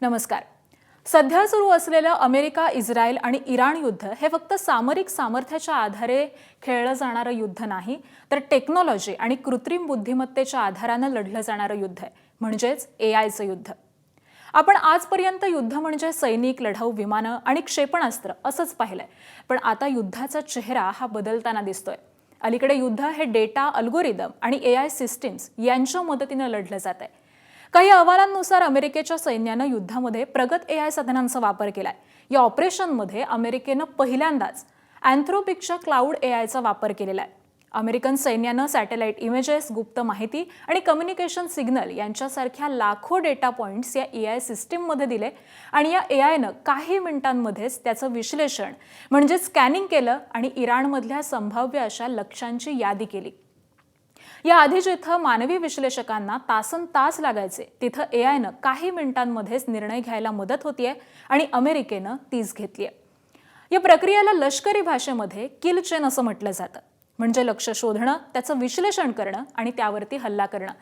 नमस्कार. सध्या सुरू असलेलं अमेरिका, इस्रायल आणि इराण युद्ध हे फक्त सामरिक सामर्थ्याच्या आधारे खेळलं जाणारं युद्ध नाही, तर टेक्नॉलॉजी आणि कृत्रिम बुद्धिमत्तेच्या आधारानं लढलं जाणारं युद्ध आहे, म्हणजेच एआयचं युद्ध. आपण आजपर्यंत युद्ध म्हणजे सैनिक, लढाऊ विमानं आणि क्षेपणास्त्र असंच पाहिलंय. पण आता युद्धाचा चेहरा हा बदलताना दिसतोय. अलीकडे युद्ध हे डेटा, अल्गोरिदम आणि एआय सिस्टीम्स यांच्या मदतीनं लढलं जात आहे. काही अहवालांनुसार अमेरिकेच्या सैन्यानं युद्धामध्ये प्रगत एआय साधनांचा वापर केलाय. या ऑपरेशनमध्ये अमेरिकेनं पहिल्यांदाच अँथ्रोपिकच्या क्लाउड एआयचा वापर केलेला आहे. अमेरिकन सैन्यानं सॅटेलाइट इमेजेस, गुप्त माहिती आणि कम्युनिकेशन सिग्नल यांच्यासारख्या लाखो डेटा पॉइंट्स या एआय सिस्टीममध्ये दिले आणि या एआयनं काही मिनिटांमध्येच त्याचं विश्लेषण म्हणजे स्कॅनिंग केलं आणि इराणमधल्या संभाव्य अशा लक्ष्यांची यादी केली. याआधी जिथं मानवी विश्लेषकांना तासनतास लागायचे, तिथं एआयनं काही मिनिटांमध्येच निर्णय घ्यायला मदत होतीये आणि अमेरिकेनं तीच घेतलीय. या प्रक्रियेला लष्करी भाषेमध्ये किल चेन असं म्हटलं जातं. म्हणजे लक्ष्य शोधणं, त्याचं विश्लेषण करणं आणि त्यावरती हल्ला करणं.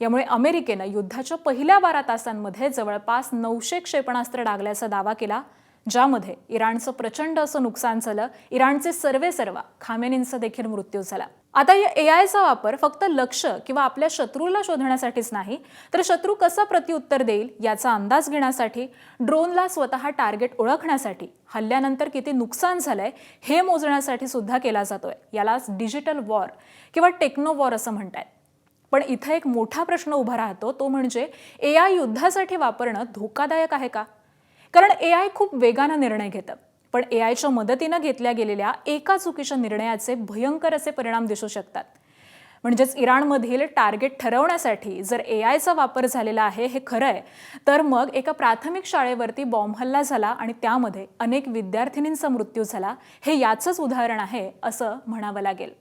यामुळे अमेरिकेनं युद्धाच्या पहिल्या 12 तासांमध्ये जवळपास 900 क्षेपणास्त्र डागल्याचा दावा केला, ज्यामध्ये इराणचं प्रचंड असं नुकसान झालं. इराणचे सर्वेसर्वा खामेनींचा देखील मृत्यू झाला. आता या एआयचा वापर फक्त लक्ष्य किंवा आपल्या शत्रूला शोधण्यासाठीच नाही, तर शत्रू कसा प्रत्युत्तर देईल याचा अंदाज घेण्यासाठी, ड्रोनला स्वतः टार्गेट ओळखण्यासाठी, हल्ल्यानंतर किती नुकसान झालंय हे मोजण्यासाठी सुद्धा केला जातोय. यालाच डिजिटल वॉर किंवा टेक्नो वॉर असं म्हणतात. पण इथं एक मोठा प्रश्न उभा राहतो, तो म्हणजे एआय युद्धासाठी वापरणं धोकादायक आहे का? कारण एआय खूप वेगानं निर्णय घेतं. पण एआयच्या मदतीनं घेतल्या गेलेल्या एका चुकीच्या निर्णयाचे भयंकर असे परिणाम दिसू शकतात. म्हणजेच इराणमधील टार्गेट ठरवण्यासाठी जर एआयचा वापर झालेला आहे हे खरं आहे, तर मग एका प्राथमिक शाळेवरती बॉम्ब हल्ला झाला आणि त्यामध्ये अनेक विद्यार्थिनींचा मृत्यू झाला, हे याचंच उदाहरण आहे असं म्हणावं लागेल.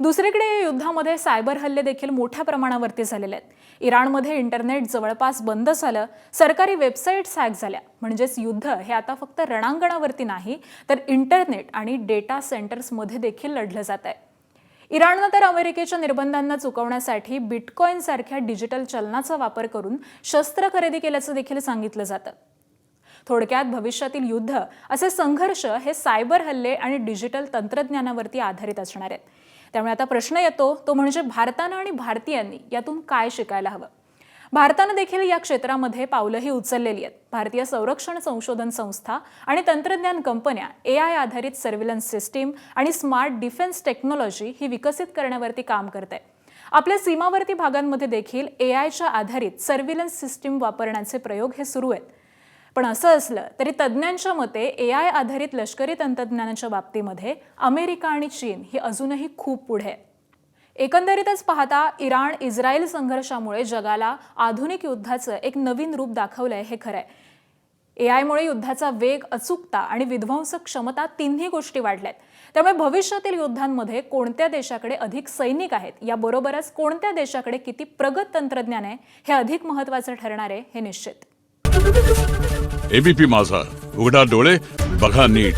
दुसरीकडे या युद्धामध्ये सायबर हल्ले देखील मोठ्या प्रमाणावरती झालेले आहेत. इराणमध्ये इंटरनेट जवळपास बंद झालं, सरकारी वेबसाईट्स हॅक झाल्या. म्हणजेच युद्ध हे आता फक्त रणांगणावरती नाही, तर इंटरनेट आणि डेटा सेंटर्समध्ये देखील लढलं जात आहे. इराणनं तर अमेरिकेच्या निर्बंधांना चुकवण्यासाठी बिटकॉइन सारख्या डिजिटल चलनाचा वापर करून शस्त्र खरेदी केल्याचं देखील सांगितलं जातं. थोडक्यात भविष्यातील युद्ध असे संघर्ष हे सायबर हल्ले आणि डिजिटल तंत्रज्ञानावरती आधारित असणार आहेत. त्यामुळे आता प्रश्न येतो, तो म्हणजे भारतानं आणि भारतीयांनी यातून काय शिकायला हवं. भारतानं देखील या क्षेत्रामध्ये पावलंही उचललेली आहेत. भारतीय संरक्षण संशोधन संस्था आणि तंत्रज्ञान कंपन्या एआय आधारित सर्व्हिलन्स सिस्टीम आणि स्मार्ट डिफेन्स टेक्नॉलॉजी ही विकसित करण्यावरती काम करत आहे. आपल्या सीमावर्ती भागांमध्ये देखील एआयच्या आधारित सर्व्हिलन्स सिस्टीम वापरण्याचे प्रयोग हे सुरू आहेत. पण असं असलं तरी तज्ज्ञांच्या मते एआय आधारित लष्करी तंत्रज्ञानाच्या बाबतीमध्ये अमेरिका आणि चीन ही अजूनही खूप पुढे आहे. एकंदरीतच पाहता इराण इस्रायल संघर्षामुळे जगाला आधुनिक युद्धाचं एक नवीन रूप दाखवलंय हे खरंय. एआयमुळे युद्धाचा वेग, अचूकता आणि विध्वंसक क्षमता तिन्ही गोष्टी वाढल्यात. त्यामुळे भविष्यातील युद्धांमध्ये कोणत्या देशाकडे अधिक सैनिक आहेत, याबरोबरच कोणत्या देशाकडे किती प्रगत तंत्रज्ञान आहे हे अधिक महत्त्वाचं ठरणार आहे हे निश्चित. एबीपी माझा, उघडा डोळे बघा नीट.